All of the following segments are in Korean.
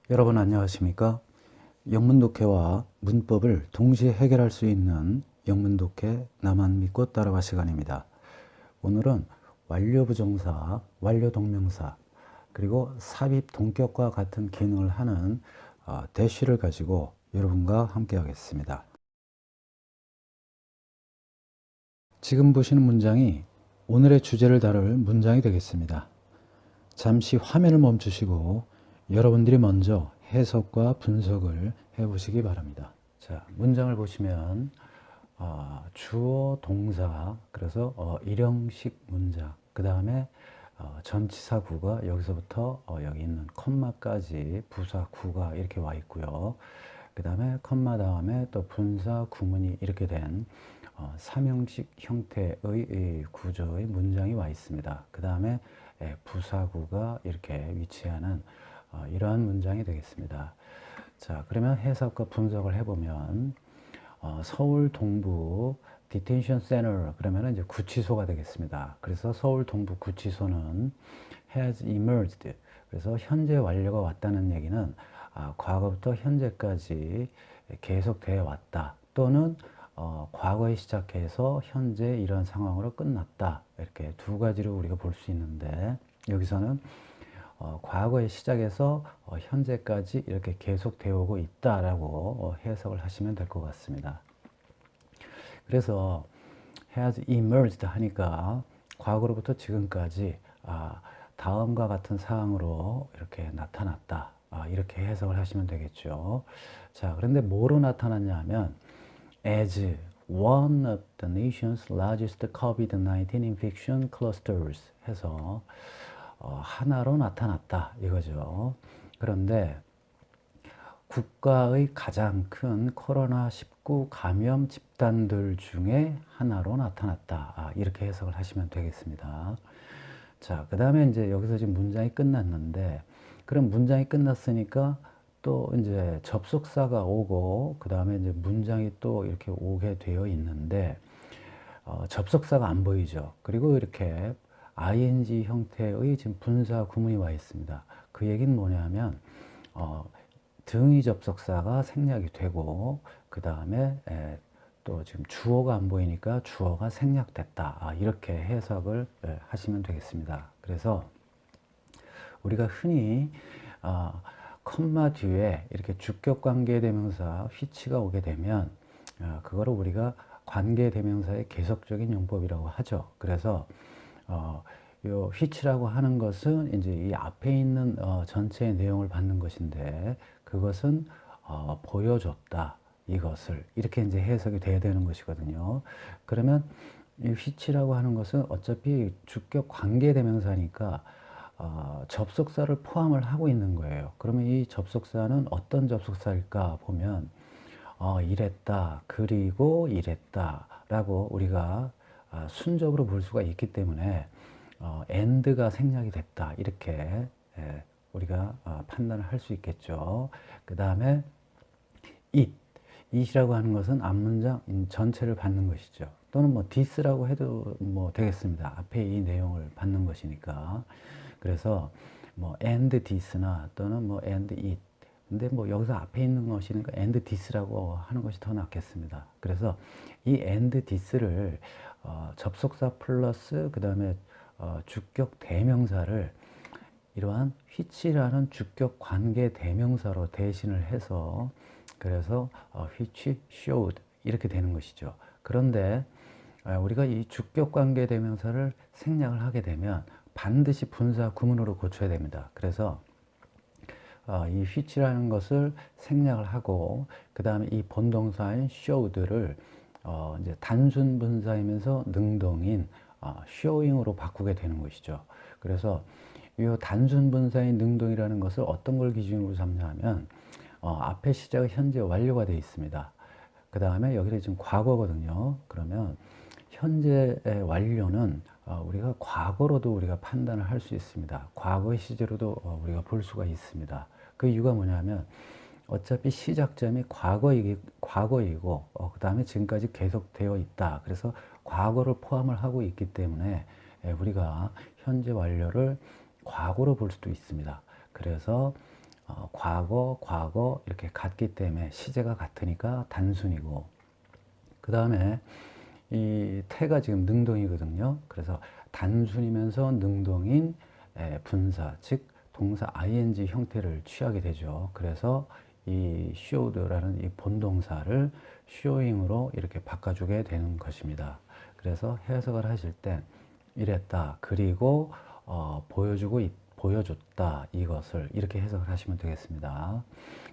여러분 안녕하십니까? 영문독해와 문법을 동시에 해결할 수 있는 영문독해 나만 믿고 따라가 시간입니다. 오늘은 완료부정사, 완료동명사, 그리고 삽입 동격과 같은 기능을 하는 대쉬를 가지고 여러분과 함께 하겠습니다. 지금 보시는 문장이 오늘의 주제를 다룰 문장이 되겠습니다. 잠시 화면을 멈추시고 여러분들이 먼저 해석과 분석을 해보시기 바랍니다. 자, 문장을 보시면 주어, 동사, 그래서 일형식 문장, 그 다음에 전치사 구가 여기서부터 여기 있는 컴마까지 부사 구가 이렇게 와 있고요. 그 다음에 컴마 다음에 또 분사 구문이 이렇게 된 삼형식 형태의 구조의 문장이 와 있습니다. 그 다음에 부사구가 이렇게 위치하는 이러한 문장이 되겠습니다. 자, 그러면 해석과 분석을 해보면 서울 동부 디텐션 센터 그러면 이제 구치소가 되겠습니다. 그래서 서울 동부 구치소는 has emerged. 그래서 현재 완료가 왔다는 얘기는 과거부터 현재까지 계속되어 왔다. 또는 과거에 시작해서 현재 이런 상황으로 끝났다. 이렇게 두 가지로 우리가 볼 수 있는데 여기서는 과거에 시작해서 현재까지 이렇게 계속되어 오고 있다라고 해석을 하시면 될 것 같습니다. 그래서 has emerged 하니까 과거로부터 지금까지 다음과 같은 상황으로 이렇게 나타났다. 이렇게 해석을 하시면 되겠죠. 자, 그런데 뭐로 나타났냐 하면 as one of the nation's largest COVID-19 infection clusters 해서 하나로 나타났다 이거죠. 그런데 국가의 가장 큰 코로나19 감염 집단들 중에 하나로 나타났다. 이렇게 해석을 하시면 되겠습니다. 자, 그 다음에 이제 여기서 지금 문장이 끝났는데, 그럼 문장이 끝났으니까 또 이제 접속사가 오고, 그 다음에 이제 문장이 또 이렇게 오게 되어 있는데, 접속사가 안 보이죠. 그리고 이렇게 ing 형태의 지금 분사 구문이 와 있습니다. 그 얘기는 뭐냐면, 등위 접속사가 생략이 되고 그 다음에 또 지금 주어가 안 보이니까 주어가 생략됐다. 이렇게 해석을 하시면 되겠습니다. 그래서 우리가 흔히 컴마 뒤에 이렇게 주격관계대명사 which가 오게 되면 그거를 우리가 관계대명사의 계속적인 용법이라고 하죠. 그래서 요 which라고 하는 것은 이제 이 앞에 있는 전체의 내용을 받는 것인데 그것은 보여줬다 이것을 이렇게 이제 해석이 돼야 되는 것이거든요. 그러면 이 which라고 하는 것은 어차피 주격 관계 대명사니까 접속사를 포함을 하고 있는 거예요. 그러면 이 접속사는 어떤 접속사일까 보면 이랬다 그리고 이랬다라고 우리가 순적으로 볼 수가 있기 때문에 and가 생략이 됐다 이렇게 우리가 판단을 할 수 있겠죠. 그 다음에 it이라고 하는 것은 앞문장 전체를 받는 것이죠. 또는 뭐 this라고 해도 뭐 되겠습니다. 앞에 이 내용을 받는 것이니까. 그래서 뭐 and this나 또는 뭐 and it. 근데 뭐 여기서 앞에 있는 것이니까 and this라고 하는 것이 더 낫겠습니다. 그래서 이 and this를 접속사 플러스 그 다음에 주격 대명사를 이러한 which라는 주격 관계 대명사로 대신을 해서 그래서 which showed 이렇게 되는 것이죠. 그런데 우리가 이 주격 관계 대명사를 생략을 하게 되면 반드시 분사 구문으로 고쳐야 됩니다. 그래서 이 which라는 것을 생략을 하고 그 다음에 이 본동사인 showed를 이제 단순 분사이면서 능동인 showing으로 바꾸게 되는 것이죠. 그래서 이 단순 분사인 능동이라는 것을 어떤 걸 기준으로 삼냐면 앞에 시작은 현재 완료가 되어 있습니다. 그 다음에 여기는 지금 과거거든요. 그러면 현재의 완료는 우리가 과거로도 우리가 판단을 할 수 있습니다. 과거의 시제로도 우리가 볼 수가 있습니다. 그 이유가 뭐냐면 어차피 시작점이 과거이고 그 다음에 지금까지 계속되어 있다. 그래서 과거를 포함을 하고 있기 때문에 우리가 현재 완료를 과거로 볼 수도 있습니다. 그래서 과거 이렇게 같기 때문에 시제가 같으니까 단순이고, 그 다음에 이 태가 지금 능동이거든요. 그래서 단순이면서 능동인 분사, 즉 동사 ing 형태를 취하게 되죠. 그래서 이 showed라는 이 본동사를 showing으로 이렇게 바꿔주게 되는 것입니다. 그래서 해석을 하실 때 이랬다, 그리고 보여줬다, 이것을 이렇게 해석을 하시면 되겠습니다.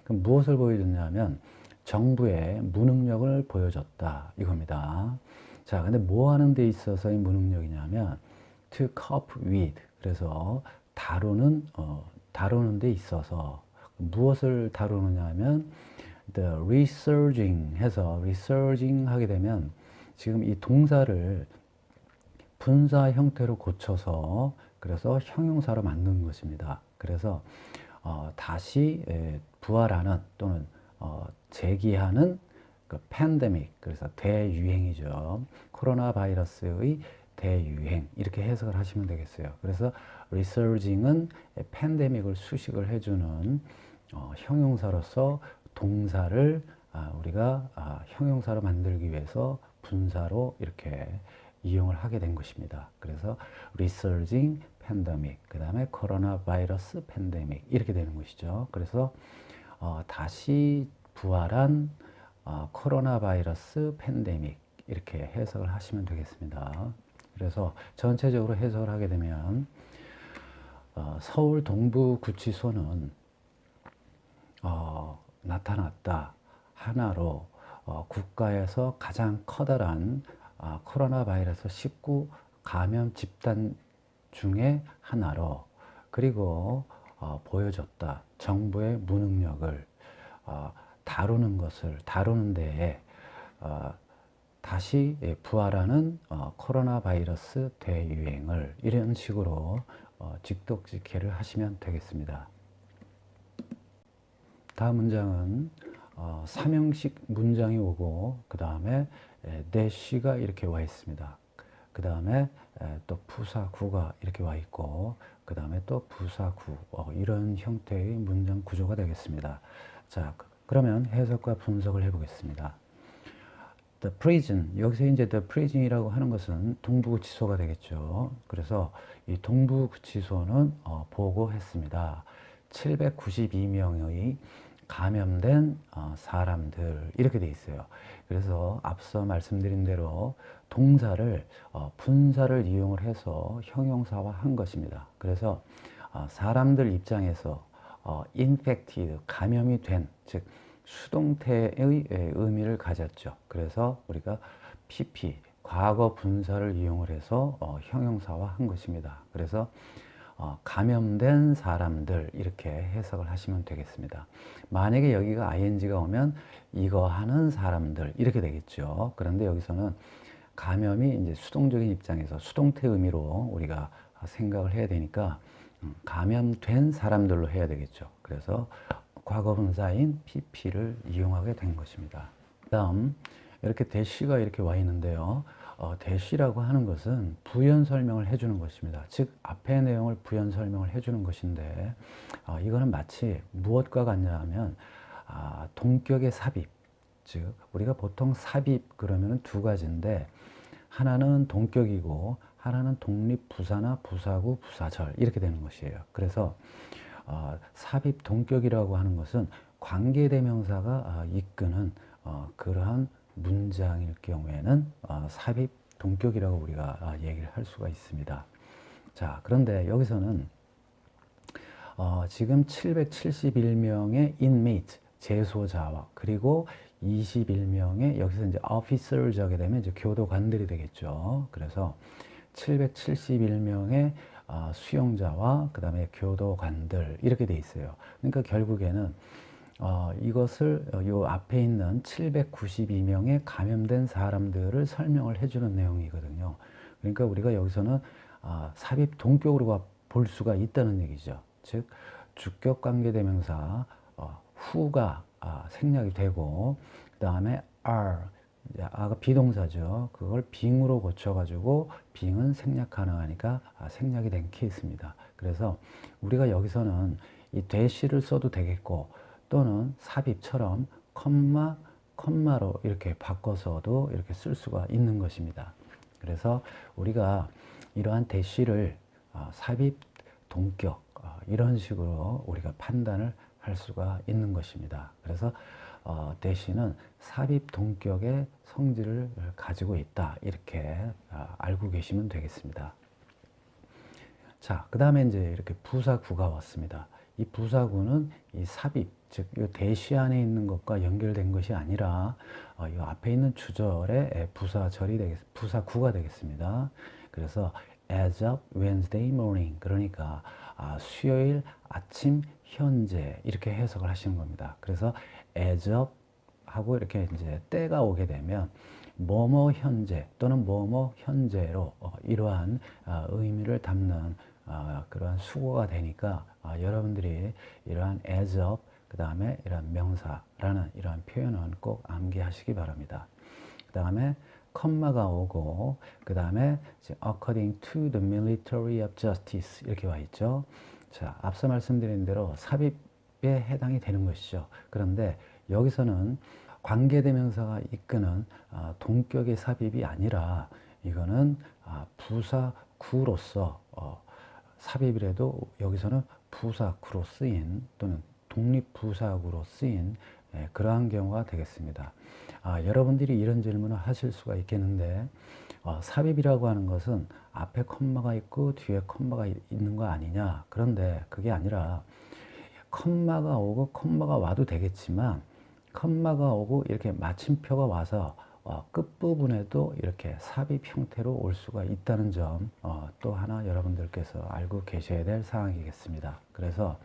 그럼 무엇을 보여줬냐면 정부의 무능력을 보여줬다, 이겁니다. 자, 근데 뭐 하는 데 있어서의 무능력이냐면 to cope with, 그래서 다루는 데 있어서 무엇을 다루느냐면 the resurging 해서 resurging 하게 되면 지금 이 동사를 분사 형태로 고쳐서 그래서 형용사로 만든 것입니다. 그래서 다시 부활하는 또는 재기하는 그 팬데믹, 그래서 대유행이죠. 코로나 바이러스의 대유행, 이렇게 해석을 하시면 되겠어요. 그래서 resurging은 팬데믹을 수식을 해주는 형용사로서 동사를 우리가 형용사로 만들기 위해서 분사로 이렇게 이용을 하게 된 것입니다. 그래서 resurging pandemic, 그 다음에 코로나 바이러스 팬데믹, 이렇게 되는 것이죠. 그래서 다시 부활한 코로나 바이러스 팬데믹, 이렇게 해석을 하시면 되겠습니다. 그래서 전체적으로 해석을 하게 되면 서울 동부구치소는 나타났다, 하나로 국가에서 가장 커다란 코로나 바이러스 19 감염 집단 중에 하나로, 그리고 보여줬다, 정부의 무능력을 다루는 데에 다시 부활하는 코로나 바이러스 대유행을, 이런 식으로 직독직해를 하시면 되겠습니다. 다음 문장은 삼형식 문장이 오고, 그 다음에 대시가 이렇게 와 있습니다. 그 다음에 또 부사구가 이렇게 와 있고, 그 다음에 또 부사구, 이런 형태의 문장 구조가 되겠습니다. 자, 그러면 해석과 분석을 해보겠습니다. The prison, 여기서 이제 the prison이라고 하는 것은 동부구치소가 되겠죠. 그래서 이 동부구치소는 보고했습니다. 792명의 감염된 사람들, 이렇게 돼 있어요. 그래서 앞서 말씀드린 대로 동사를 분사를 이용을 해서 형용사화한 것입니다. 그래서 사람들 입장에서 infected, 감염이 된, 즉 수동태의 의미를 가졌죠. 그래서 우리가 pp, 과거 분사를 이용을 해서 형용사화한 것입니다. 그래서 감염된 사람들, 이렇게 해석을 하시면 되겠습니다. 만약에 여기가 ing가 오면 이거 하는 사람들, 이렇게 되겠죠. 그런데 여기서는 감염이 이제 수동적인 입장에서 수동태 의미로 우리가 생각을 해야 되니까 감염된 사람들로 해야 되겠죠. 그래서 과거 분사인 pp를 이용하게 된 것입니다. 다음 이렇게 대시가 이렇게 와 있는데요. 대시라고 하는 것은 부연 설명을 해주는 것입니다. 즉 앞의 내용을 부연 설명을 해주는 것인데 이거는 마치 무엇과 같냐면 동격의 삽입, 즉 우리가 보통 삽입 그러면 두 가지인데 하나는 동격이고 하나는 독립부사나 부사구, 부사절, 이렇게 되는 것이에요. 그래서 삽입 동격이라고 하는 것은 관계대명사가 이끄는 그러한 문장일 경우에는 삽입 동격이라고 우리가 얘기를 할 수가 있습니다. 자, 그런데 여기서는 지금 771명의 inmate, 재소자와 그리고 21명의 여기서 이제 officers이 하게 되면 이제 교도관들이 되겠죠. 그래서 771명의 수용자와 그 다음에 교도관들, 이렇게 돼 있어요. 그러니까 결국에는 이것을 요 앞에 있는 792명의 감염된 사람들을 설명을 해주는 내용이거든요. 그러니까 우리가 여기서는 삽입 동격으로 볼 수가 있다는 얘기죠. 즉 주격 관계대명사 who가 생략이 되고, 그 다음에 are, 아가 비동사죠. 그걸 being으로 고쳐가지고 being은 생략 가능하니까 생략이 된 케이스입니다. 그래서 우리가 여기서는 이 대시를 써도 되겠고 또는 삽입처럼 컴마로 이렇게 바꿔서도 이렇게 쓸 수가 있는 것입니다. 그래서 우리가 이러한 대시를 삽입, 동격 이런 식으로 우리가 판단을 할 수가 있는 것입니다. 그래서 대시는 삽입, 동격의 성질을 가지고 있다 이렇게 알고 계시면 되겠습니다. 자, 그 다음에 이제 이렇게 부사구가 왔습니다. 이 부사구는 이 삽입, 즉, 이 대시 안에 있는 것과 연결된 것이 아니라, 이 앞에 있는 주절의 부사구가 되겠습니다. 그래서, as of Wednesday morning. 그러니까, 수요일 아침 현재. 이렇게 해석을 하시는 겁니다. 그래서, as of 하고 이렇게 이제 때가 오게 되면, 뭐뭐 현재 또는 뭐뭐 현재로 이러한 의미를 담는 그러한 수고가 되니까 여러분들이 이러한 as of 그 다음에 이러한 명사라는 이러한 표현은 꼭 암기하시기 바랍니다. 그 다음에 컴마가 오고 그 다음에 according to the military of justice 이렇게 와 있죠. 자, 앞서 말씀드린 대로 삽입에 해당이 되는 것이죠. 그런데 여기서는 관계대명사가 이끄는 동격의 삽입이 아니라 이거는 부사구로서 삽입이라도 여기서는 부사구로 쓰인 또는 독립부사구로 쓰인 그러한 경우가 되겠습니다. 여러분들이 이런 질문을 하실 수가 있겠는데 삽입이라고 하는 것은 앞에 컴마가 있고 뒤에 컴마가 있는 거 아니냐. 그런데 그게 아니라 컴마가 오고 컴마가 와도 되겠지만 컴마가 오고 이렇게 마침표가 와서 끝부분에도 이렇게 삽입 형태로 올 수가 있다는 점 또 하나 여러분들께서 알고 계셔야 될 사항이겠습니다. 그래서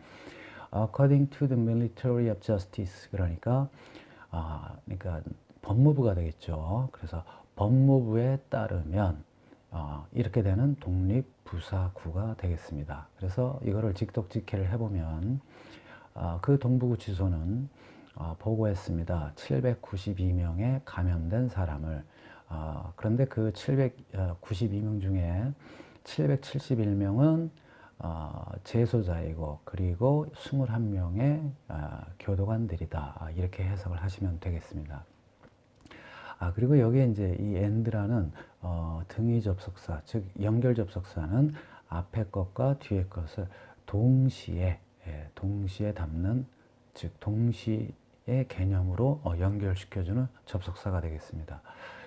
according to the military of justice 그러니까 법무부가 되겠죠. 그래서 법무부에 따르면 이렇게 되는 독립부사구가 되겠습니다. 그래서 이거를 직독직해를 해보면 그 동부구치소는 보고했습니다. 792명의 감염된 사람을 그런데 그 792명 중에 771명은 재소자이고 그리고 21명의 교도관들이다. 이렇게 해석을 하시면 되겠습니다. 그리고 여기에 이제 이 and라는 등위 접속사, 즉 연결 접속사는 앞에 것과 뒤에 것을 동시에 담는 즉 동시의 개념으로 연결시켜주는 접속사가 되겠습니다.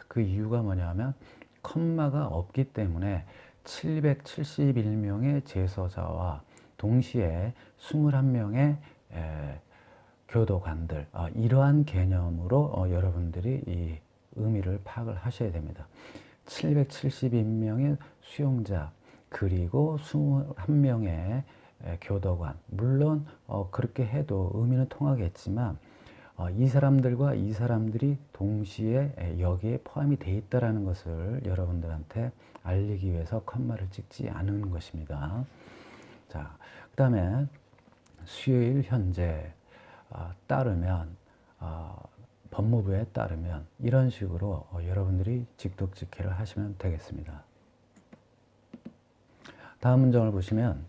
그 이유가 뭐냐면 컴마가 없기 때문에 771명의 재소자와 동시에 21명의 교도관들 이러한 개념으로 여러분들이 이 의미를 파악을 하셔야 됩니다. 772명의 수용자 그리고 21명의 교도관 물론 그렇게 해도 의미는 통하겠지만 이 사람들과 이 사람들이 동시에 여기에 포함이 되어 있다는 것을 여러분들한테 알리기 위해서 컴마를 찍지 않은 것입니다. 자, 그 다음에 수요일 현재 따르면 법무부에 따르면 이런 식으로 여러분들이 직독직해를 하시면 되겠습니다. 다음 문장을 보시면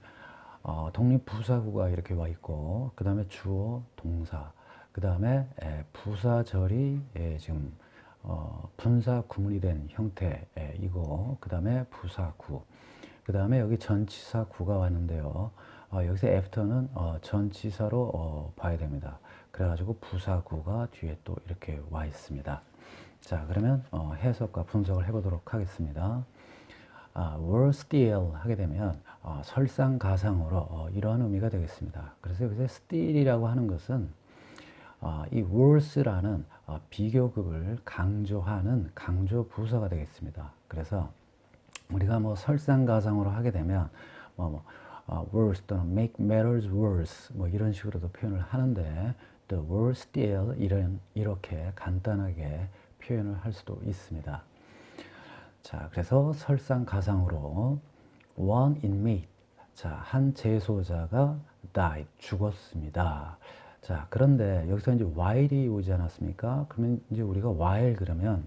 독립부사구가 이렇게 와 있고 그 다음에 주어, 동사 그 다음에 부사절이 지금 분사 구문이 된 형태이고 그 다음에 부사구 그 다음에 여기 전치사구가 왔는데요. 여기서 after는 전치사로 봐야 됩니다. 그래가지고 부사구가 뒤에 또 이렇게 와 있습니다. 자, 그러면 해석과 분석을 해보도록 하겠습니다. were still 하게 되면 설상가상으로 이러한 의미가 되겠습니다. 그래서 여기서 still이라고 하는 것은 이 were라는 비교급을 강조하는 강조 부사가 되겠습니다. 그래서 우리가 뭐 설상가상으로 하게 되면 worse 또는 make matters worse 뭐 이런 식으로도 표현을 하는데 the were still 이렇게 간단하게 표현을 할 수도 있습니다. 자, 그래서 설상가상으로 one inmate 자, 한 재소자가 died 죽었습니다. 자, 그런데 여기서 이제 while이 오지 않았습니까? 그러면 이제 우리가 while 그러면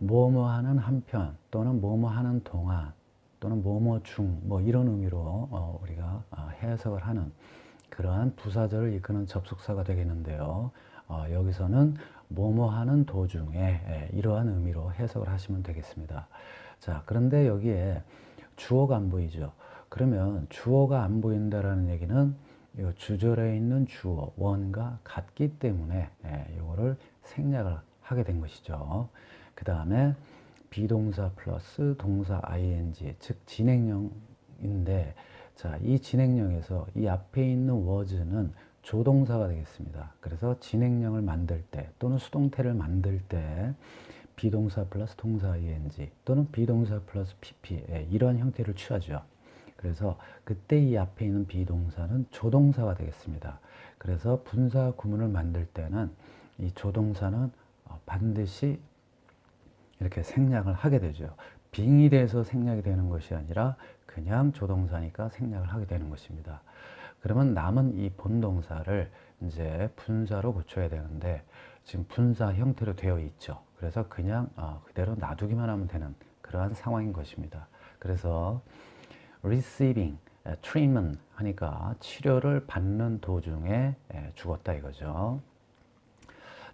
뭐뭐 하는 한편 또는 뭐뭐 하는 동안 또는 뭐뭐 중 뭐 이런 의미로 우리가 해석을 하는 그러한 부사절을 이끄는 접속사가 되겠는데요. 여기서는 뭐뭐 하는 도중에 이러한 의미로 해석을 하시면 되겠습니다. 자, 그런데 여기에 주어가 안 보이죠. 그러면 주어가 안 보인다라는 얘기는 이 주절에 있는 주어 원과 같기 때문에 이거를 생략을 하게 된 것이죠. 그 다음에 비동사 플러스 동사 ing, 즉 진행형인데, 자, 이 진행형에서 이 앞에 있는 was는 조동사가 되겠습니다. 그래서 진행형을 만들 때 또는 수동태를 만들 때 비동사 플러스 동사 ing 또는 비동사 플러스 pp 이러한 형태를 취하죠. 그래서 그때 이 앞에 있는 비동사는 조동사가 되겠습니다. 그래서 분사 구문을 만들 때는 이 조동사는 반드시 이렇게 생략을 하게 되죠. 빙이 돼서 생략이 되는 것이 아니라 그냥 조동사니까 생략을 하게 되는 것입니다. 그러면 남은 이 본동사를 이제 분사로 고쳐야 되는데 지금 분사 형태로 되어 있죠. 그래서 그냥 그대로 놔두기만 하면 되는 그러한 상황인 것입니다. 그래서 receiving, treatment 하니까 치료를 받는 도중에 죽었다 이거죠.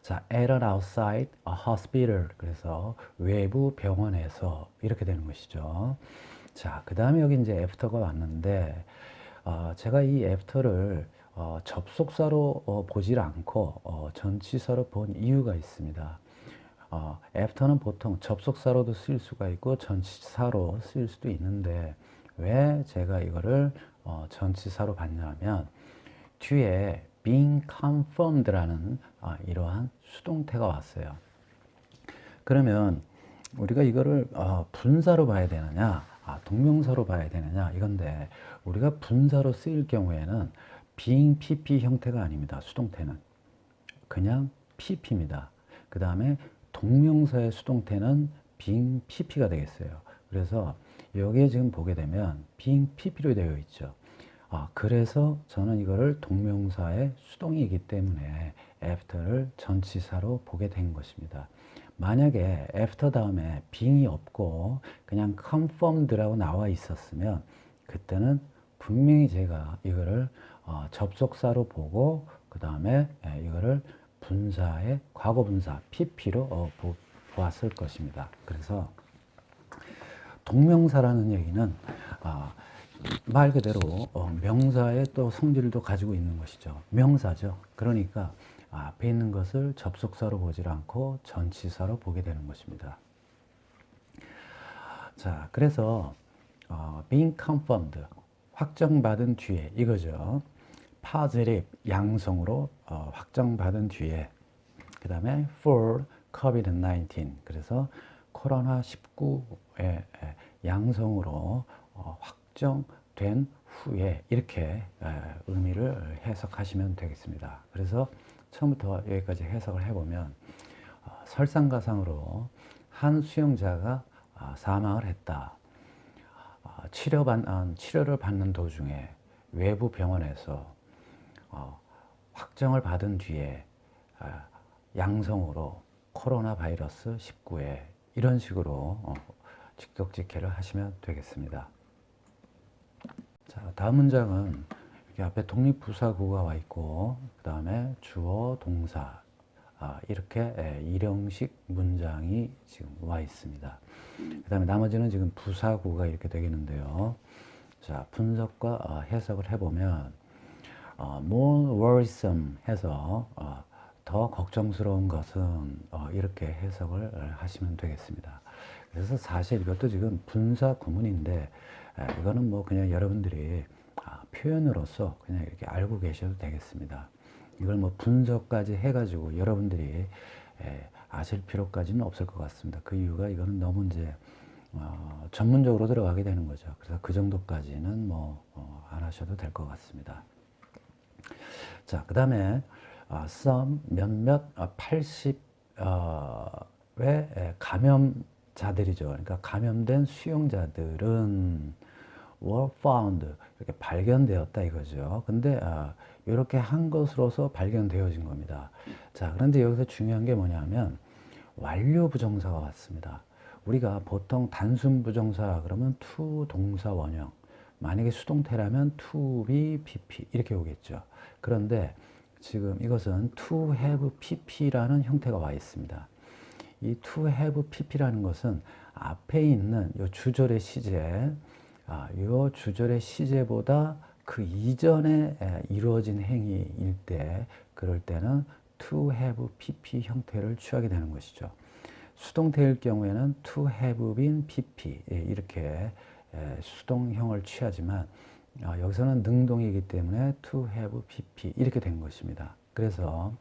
자, at an outside a hospital. 그래서 외부 병원에서 이렇게 되는 것이죠. 자, 그 다음에 여기 이제 after가 왔는데, 제가 이 after를 접속사로 보질 않고 전치사로 본 이유가 있습니다. after는 보통 접속사로도 쓰일 수가 있고 전치사로 쓰일 수도 있는데 왜 제가 이거를 전치사로 봤냐면 뒤에 being confirmed라는 이러한 수동태가 왔어요. 그러면 우리가 이거를 분사로 봐야 되느냐, 동명사로 봐야 되느냐 이건데 우리가 분사로 쓰일 경우에는 being pp 형태가 아닙니다. 수동태는 그냥 pp입니다. 그 다음에 동명사의 수동태는 being pp가 되겠어요. 그래서 여기에 지금 보게 되면 being pp로 되어 있죠. 그래서 저는 이거를 동명사의 수동이기 때문에 after를 전치사로 보게 된 것입니다. 만약에 after 다음에 being이 없고 그냥 confirmed라고 나와 있었으면 그때는 분명히 제가 이거를 접속사로 보고 그 다음에 이거를 분사의 과거분사 pp로 보았을 것입니다. 그래서 동명사라는 얘기는 말 그대로 명사의 또 성질도 가지고 있는 것이죠. 명사죠. 그러니까 앞에 있는 것을 접속사로 보질 않고 전치사로 보게 되는 것입니다. 자, 그래서 being confirmed, 확정받은 뒤에 이거죠. positive, 양성으로 확정받은 뒤에 그 다음에 for COVID-19, 그래서 코로나19의 양성으로 확정된 후에 이렇게 의미를 해석하시면 되겠습니다. 그래서 처음부터 여기까지 해석을 해보면 설상가상으로 한 수용자가 사망을 했다. 치료를 받는 도중에 외부 병원에서 확정을 받은 뒤에 양성으로 코로나 바이러스 19에 이런 식으로 직독직해를 하시면 되겠습니다. 자, 다음 문장은 여기 앞에 독립부사구가 와 있고 그 다음에 주어, 동사 이렇게 일형식 문장이 지금 와 있습니다. 그 다음에 나머지는 지금 부사구가 이렇게 되겠는데요. 자, 분석과 해석을 해보면 more worrisome 해서 더 걱정스러운 것은 이렇게 해석을 하시면 되겠습니다. 그래서 사실 이것도 지금 분사 구문인데 이거는 뭐 그냥 여러분들이 표현으로서 그냥 이렇게 알고 계셔도 되겠습니다. 이걸 뭐 분석까지 해가지고 여러분들이 아실 필요까지는 없을 것 같습니다. 그 이유가 이거는 너무 이제 전문적으로 들어가게 되는 거죠. 그래서 그 정도까지는 뭐 안 하셔도 될 것 같습니다. 자, 그 다음에 some 몇몇 80의 감염자들이죠. 그러니까 감염된 수용자들은 were found 이렇게 발견되었다 이거죠. 근데 이렇게 한 것으로서 발견되어진 겁니다. 자, 그런데 여기서 중요한 게 뭐냐면 완료 부정사가 왔습니다. 우리가 보통 단순 부정사 그러면 to 동사 원형, 만약에 수동태라면 to be pp 이렇게 오겠죠. 그런데 지금 이것은 to have pp라는 형태가 와 있습니다. 이 to have pp라는 것은 앞에 있는 이 주절의 시제, 이 주절의 시제보다 그 이전에 이루어진 행위일 때, 그럴 때는 to have pp 형태를 취하게 되는 것이죠. 수동태일 경우에는 to have been pp 이렇게 수동형을 취하지만 여기서는 능동이기 때문에 to have pp 이렇게 된 것입니다. 그래서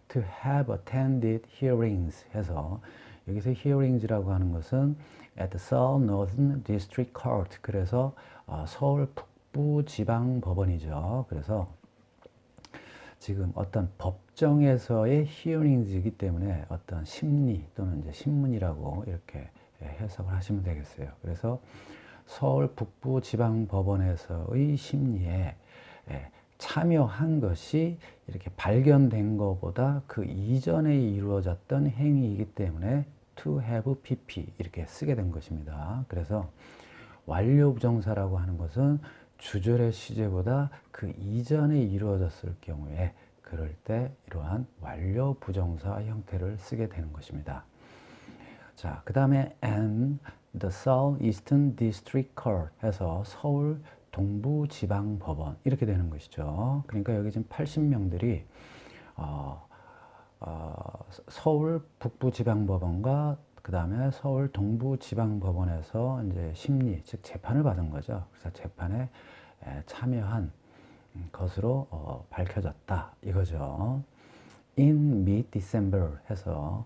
to have attended hearings 해서 여기서 hearings라고 하는 것은 at the Seoul Northern District Court, 그래서 서울 북부 지방 법원이죠. 그래서 지금 어떤 법정에서의 hearings이기 때문에 어떤 심리 또는 이제 신문이라고 이렇게 해석을 하시면 되겠어요. 그래서 서울 북부 지방 법원에서의 심리에 참여한 것이 이렇게 발견된 것보다 그 이전에 이루어졌던 행위이기 때문에 to have pp 이렇게 쓰게 된 것입니다. 그래서 완료 부정사라고 하는 것은 주절의 시제보다 그 이전에 이루어졌을 경우에 그럴 때 이러한 완료 부정사 형태를 쓰게 되는 것입니다. 자, 그 다음에 and the Seoul Eastern District Court 해서 서울 동부지방법원 이렇게 되는 것이죠. 그러니까 여기 지금 80명들이 서울 북부지방법원과 그 다음에 서울 동부지방법원에서 이제 심리, 즉 재판을 받은 거죠. 그래서 재판에 참여한 것으로 밝혀졌다 이거죠. In mid-December 해서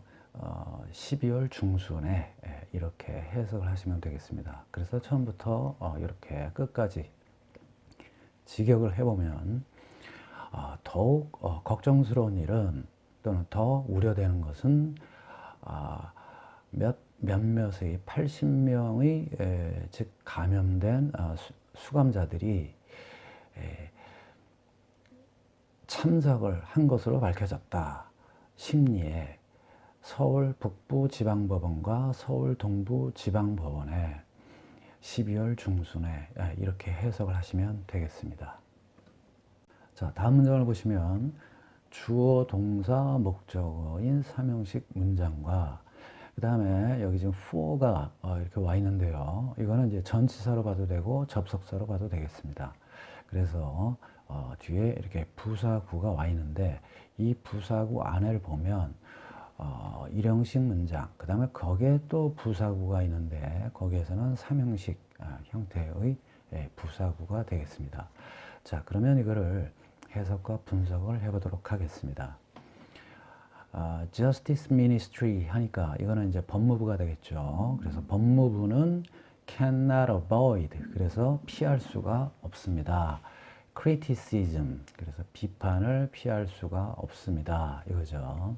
12월 중순에 이렇게 해석을 하시면 되겠습니다. 그래서 처음부터 이렇게 끝까지 직역을 해보면 더욱 걱정스러운 일은 또는 더 우려되는 것은 몇몇의 80명의 즉 감염된 수감자들이 참석을 한 것으로 밝혀졌다. 심리에 서울 북부지방법원과 서울 동부지방법원에 12월 중순에 이렇게 해석을 하시면 되겠습니다. 자, 다음 문장을 보시면 주어, 동사, 목적어인 삼형식 문장과 그 다음에 여기 지금 for가 이렇게 와 있는데요. 이거는 이제 전치사로 봐도 되고 접속사로 봐도 되겠습니다. 그래서 뒤에 이렇게 부사구가 와 있는데 이 부사구 안을 보면 일형식 문장, 그 다음에 거기에 또 부사구가 있는데 거기에서는 삼형식 형태의 부사구가 되겠습니다. 자, 그러면 이거를 해석과 분석을 해보도록 하겠습니다. Justice Ministry 하니까 이거는 이제 법무부가 되겠죠. 그래서 법무부는 cannot avoid, 그래서 피할 수가 없습니다. criticism, 그래서 비판을 피할 수가 없습니다. 이거죠.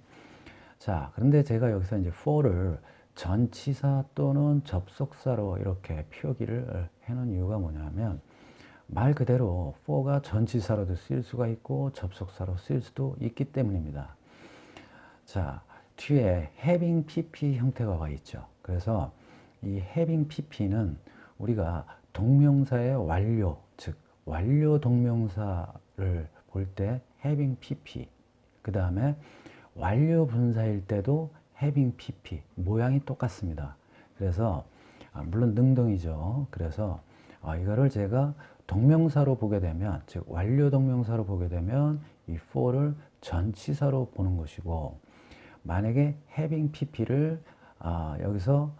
자, 그런데 제가 여기서 이제 for를 전치사 또는 접속사로 이렇게 표기를 해놓은 이유가 뭐냐면 말 그대로 for가 전치사로도 쓰일 수가 있고 접속사로 쓰일 수도 있기 때문입니다. 자, 뒤에 having pp 형태가 와 있죠. 그래서 이 having pp는 우리가 동명사의 완료, 즉 완료 동명사를 볼 때 having pp, 그 다음에 완료 분사일 때도 having pp, 모양이 똑같습니다. 그래서 물론 능동이죠. 그래서 이거를 제가 동명사로 보게 되면, 즉 완료 동명사로 보게 되면 이 for를 전치사로 보는 것이고, 만약에 having pp를 여기서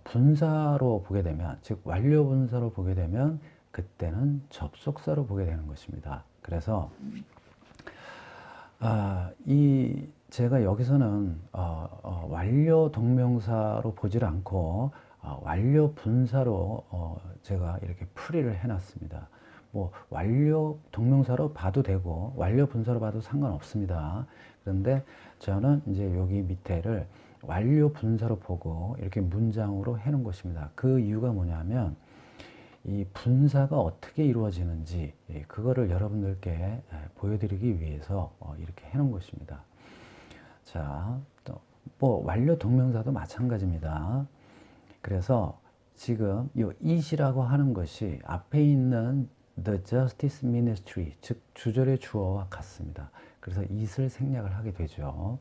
분사로 보게 되면, 즉 완료 분사로 보게 되면 그때는 접속사로 보게 되는 것입니다. 그래서 제가 여기서는 완료 동명사로 보질 않고 완료 분사로 제가 이렇게 풀이를 해놨습니다. 뭐 완료 동명사로 봐도 되고 완료 분사로 봐도 상관없습니다. 그런데 저는 이제 여기 밑에를 완료 분사로 보고 이렇게 문장으로 해놓은 것입니다. 그 이유가 뭐냐면 이 분사가 어떻게 이루어지는지 그거를 여러분들께 보여드리기 위해서 이렇게 해놓은 것입니다. 자, 또 뭐 완료 동명사도 마찬가지입니다. 그래서 지금 이 it이라고 하는 것이 앞에 있는 the justice ministry, 즉 주절의 주어와 같습니다. 그래서 it을 생략을 하게 되죠.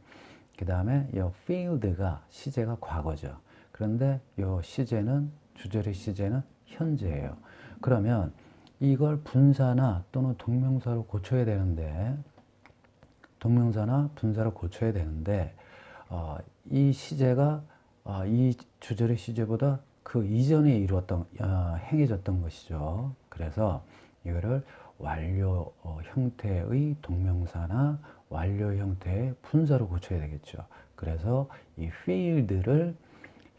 그 다음에 이 field가 시제가 과거죠. 그런데 이 시제는 주절의 시제는 현재예요. 그러면 이걸 분사나 또는 동명사로 고쳐야 되는데 동명사나 분사로 고쳐야 되는데 이 시제가 이 주절의 시제보다 그 이전에 이루었던 행해졌던 것이죠. 그래서 이거를 완료 형태의 동명사나 완료 형태의 분사로 고쳐야 되겠죠. 그래서 이 field를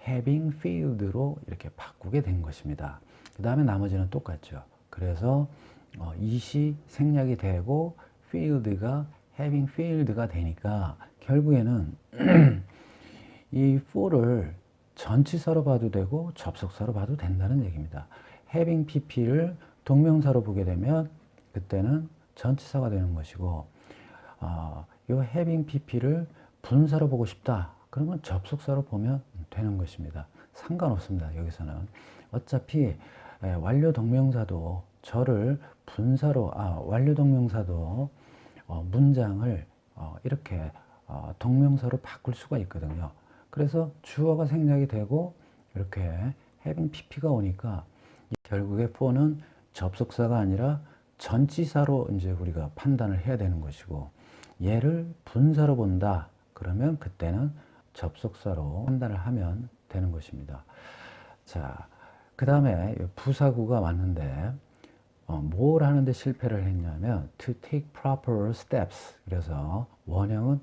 having field로 이렇게 바꾸게 된 것입니다. 그 다음에 나머지는 똑같죠. 그래서 it이 생략이 되고 field가 having field가 되니까 결국에는 이 for를 전치사로 봐도 되고 접속사로 봐도 된다는 얘기입니다. having pp를 동명사로 보게 되면 그때는 전치사가 되는 것이고 이 having pp를 분사로 보고 싶다. 그러면 접속사로 보면 되는 것입니다. 상관없습니다. 여기서는 어차피 완료 동명사도 저를 분사로 완료 동명사도 문장을 이렇게 동명사로 바꿀 수가 있거든요. 그래서 주어가 생략이 되고 이렇게 having pp가 오니까 결국에 for는 접속사가 아니라 전치사로 이제 우리가 판단을 해야 되는 것이고 얘를 분사로 본다. 그러면 그때는 접속사로 판단을 하면 되는 것입니다. 자, 그 다음에 부사구가 왔는데 뭘 하는데 실패를 했냐면 to take proper steps. 그래서 원형은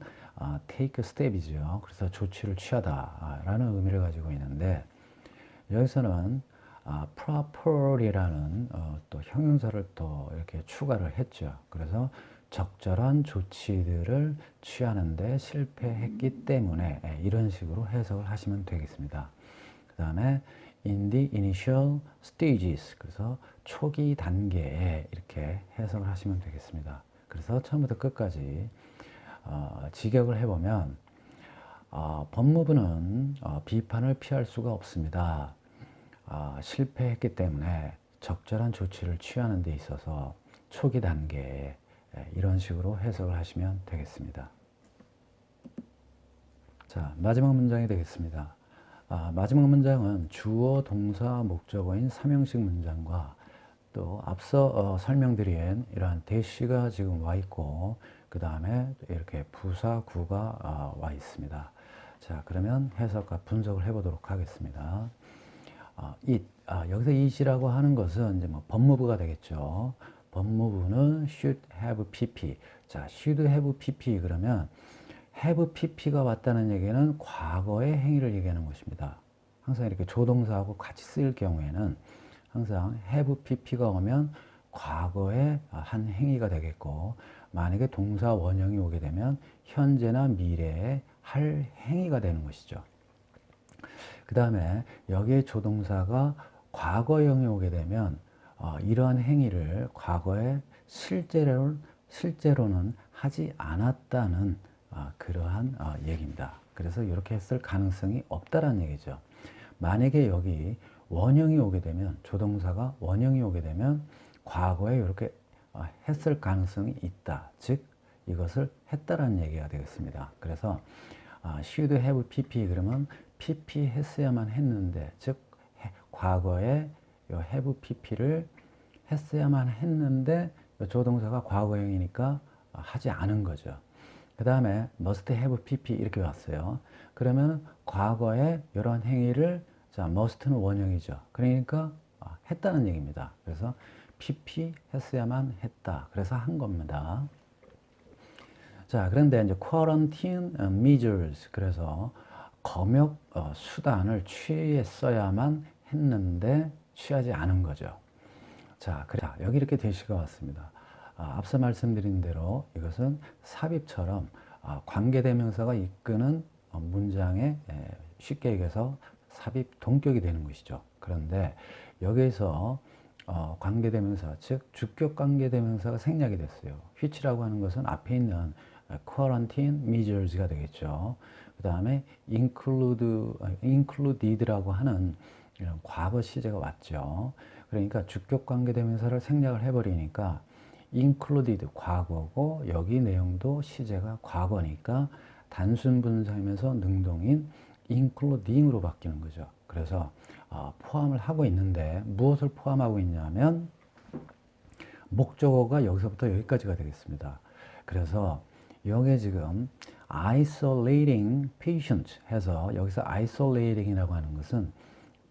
take a step이죠. 그래서 조치를 취하다라는 의미를 가지고 있는데 여기서는 proper이라는 또 형용사를 또 이렇게 추가를 했죠. 그래서 적절한 조치들을 취하는데 실패했기 때문에 이런 식으로 해석을 하시면 되겠습니다. 그 다음에 in the initial stages, 그래서 초기 단계에 이렇게 해석을 하시면 되겠습니다. 그래서 처음부터 끝까지 직역을 해보면 법무부는 비판을 피할 수가 없습니다. 실패했기 때문에 적절한 조치를 취하는 데 있어서 초기 단계에 이런 식으로 해석을 하시면 되겠습니다. 자, 마지막 문장이 되겠습니다. 마지막 문장은 주어, 동사, 목적어인 3형식 문장과 또 앞서 설명드린 이러한 대시가 지금 와 있고 그 다음에 이렇게 부사구가 와 있습니다. 자, 그러면 해석과 분석을 해보도록 하겠습니다. 여기서 it이라고 하는 것은 이제 뭐 법무부가 되겠죠. 법무부는 should have pp. 자, should have pp 그러면 have pp가 왔다는 얘기는 과거의 행위를 얘기하는 것입니다. 항상 이렇게 조동사하고 같이 쓰일 경우에는 항상 have pp가 오면 과거의 한 행위가 되겠고 만약에 동사 원형이 오게 되면 현재나 미래에 할 행위가 되는 것이죠. 그 다음에 여기에 조동사가 과거형이 오게 되면 이러한 행위를 과거에 실제로는 하지 않았다는 그러한 얘기입니다. 그래서 이렇게 했을 가능성이 없다라는 얘기죠. 만약에 여기 원형이 오게 되면 조동사가 원형이 오게 되면 과거에 이렇게 했을 가능성이 있다. 즉 이것을 했다라는 얘기가 되겠습니다. 그래서 should have pp 그러면 pp 했어야만 했는데 즉 과거에 have pp를 했어야만 했는데 조동사가 과거형이니까 하지 않은 거죠. 그 다음에 must have pp 이렇게 왔어요. 그러면 과거에 이러한 행위를 자 must는 원형이죠. 그러니까 했다는 얘기입니다. 그래서 pp 했어야만 했다. 그래서 한 겁니다. 자, 그런데 이제 quarantine measures 그래서 검역 수단을 취했어야만 했는데 취하지 않은 거죠. 자, 여기 이렇게 대시가 왔습니다. 앞서 말씀드린 대로 이것은 삽입처럼 관계대명사가 이끄는 문장에 쉽게 얘기해서 삽입 동격이 되는 것이죠. 그런데 여기에서 관계대명사, 즉 주격 관계대명사가 생략이 됐어요. which라고 하는 것은 앞에 있는 quarantine measures가 되겠죠. 그 다음에 included라고 하는 이런 과거 시제가 왔죠. 그러니까 주격 관계대명사를 생략을 해버리니까 included 과거고 여기 내용도 시제가 과거니까 단순 분사이면서 능동인 including으로 바뀌는 거죠. 그래서 포함을 하고 있는데 무엇을 포함하고 있냐면 목적어가 여기서부터 여기까지가 되겠습니다. 그래서 여기에 지금 isolating patient 해서 여기서 isolating이라고 하는 것은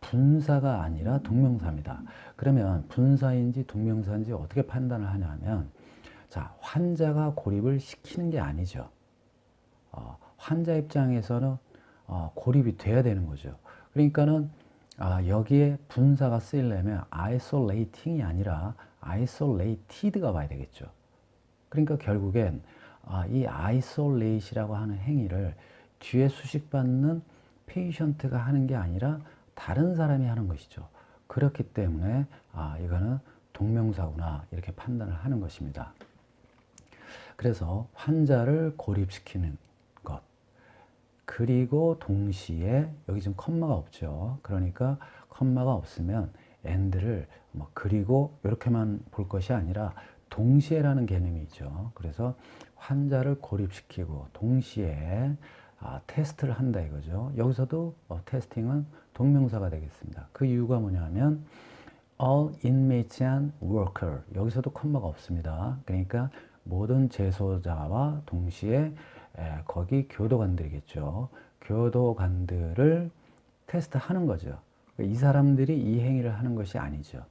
분사가 아니라 동명사입니다. 그러면 분사인지 동명사인지 어떻게 판단을 하냐면 자, 환자가 고립을 시키는 게 아니죠. 환자 입장에서는 고립이 돼야 되는 거죠. 그러니까는 여기에 분사가 쓰이려면 isolating이 아니라 isolated가 와야 되겠죠. 그러니까 결국엔 이 isolate이라고 하는 행위를 뒤에 수식받는 patient가 하는 게 아니라 다른 사람이 하는 것이죠. 그렇기 때문에 이거는 동명사구나 이렇게 판단을 하는 것입니다. 그래서 환자를 고립시키는 것 그리고 동시에 여기 지금 컴마가 없죠. 그러니까 컴마가 없으면 and를 그리고 이렇게만 볼 것이 아니라 동시에라는 개념이 있죠. 그래서 환자를 고립시키고 동시에 테스트를 한다 이거죠. 여기서도 테스팅은 동명사가 되겠습니다. 그 이유가 뭐냐면 all inmates and worker 여기서도 컴마가 없습니다. 그러니까 모든 재소자와 동시에 거기 교도관들이겠죠. 교도관들을 테스트하는 거죠. 이 사람들이 이 행위를 하는 것이 아니죠.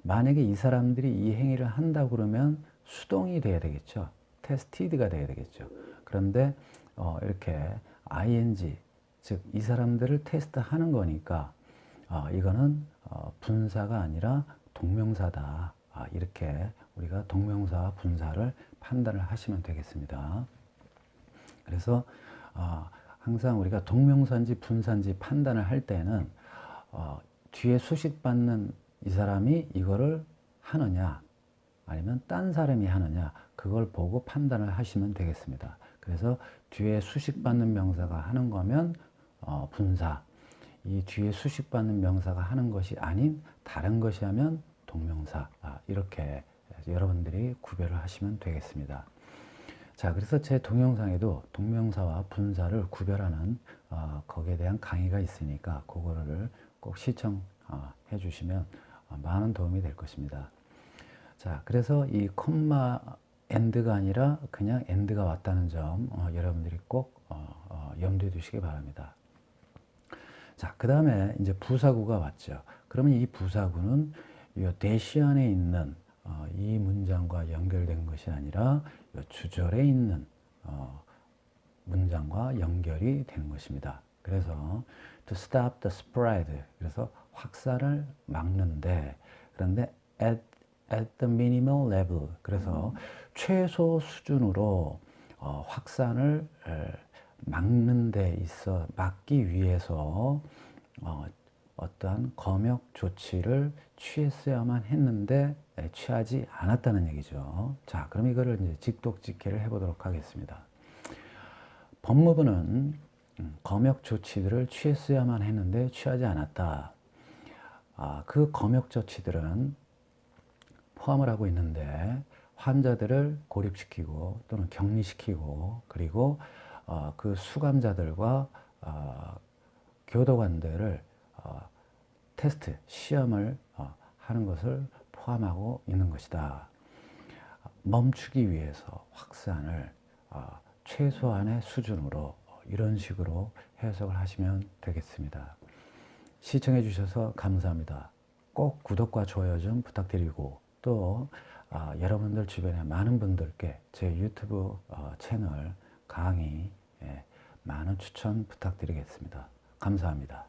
만약에 이 사람들이 이 행위를 한다 그러면 수동이 돼야 되겠죠. 테스티드가 돼야 되겠죠. 그런데 이렇게 ing 즉 이 사람들을 테스트하는 거니까 이거는 분사가 아니라 동명사다. 이렇게 우리가 동명사와 분사를 판단을 하시면 되겠습니다. 그래서 항상 우리가 동명사인지 분사인지 판단을 할 때는 뒤에 수식받는 이 사람이 이거를 하느냐 아니면 딴 사람이 하느냐 그걸 보고 판단을 하시면 되겠습니다. 그래서 뒤에 수식받는 명사가 하는 거면 분사, 이 뒤에 수식받는 명사가 하는 것이 아닌 다른 것이 하면 동명사, 이렇게 여러분들이 구별을 하시면 되겠습니다. 자, 그래서 제 동영상에도 동명사와 분사를 구별하는 거기에 대한 강의가 있으니까 그거를 꼭 시청해 주시면 많은 도움이 될 것입니다. 자, 그래서 이 콤마 end가 아니라 그냥 end가 왔다는 점 여러분들이 꼭 염두에 두시기 바랍니다. 자, 그 다음에 이제 부사구가 왔죠. 그러면 이 부사구는 이 대시 안에 있는 이 문장과 연결된 것이 아니라 이 주절에 있는 문장과 연결이 되는 것입니다. 그래서 to stop the spread 그래서 확산을 막는데 그런데 at the minimal level 그래서 최소 수준으로 확산을 막는 데 있어 막기 위해서 어떠한 검역 조치를 취했어야만 했는데 취하지 않았다는 얘기죠. 자, 그럼 이거를 이제 직독직해를 해보도록 하겠습니다. 법무부는 검역 조치들을 취했어야만 했는데 취하지 않았다. 그 검역 조치들은 포함을 하고 있는데 환자들을 고립시키고 또는 격리시키고 그리고 그 수감자들과 교도관들을 테스트, 시험을 하는 것을 포함하고 있는 것이다. 멈추기 위해서 확산을 최소한의 수준으로 이런 식으로 해석을 하시면 되겠습니다. 시청해 주셔서 감사합니다. 꼭 구독과 좋아요 좀 부탁드리고 또 여러분들 주변에 많은 분들께 제 유튜브 채널 강의 많은 추천 부탁드리겠습니다. 감사합니다.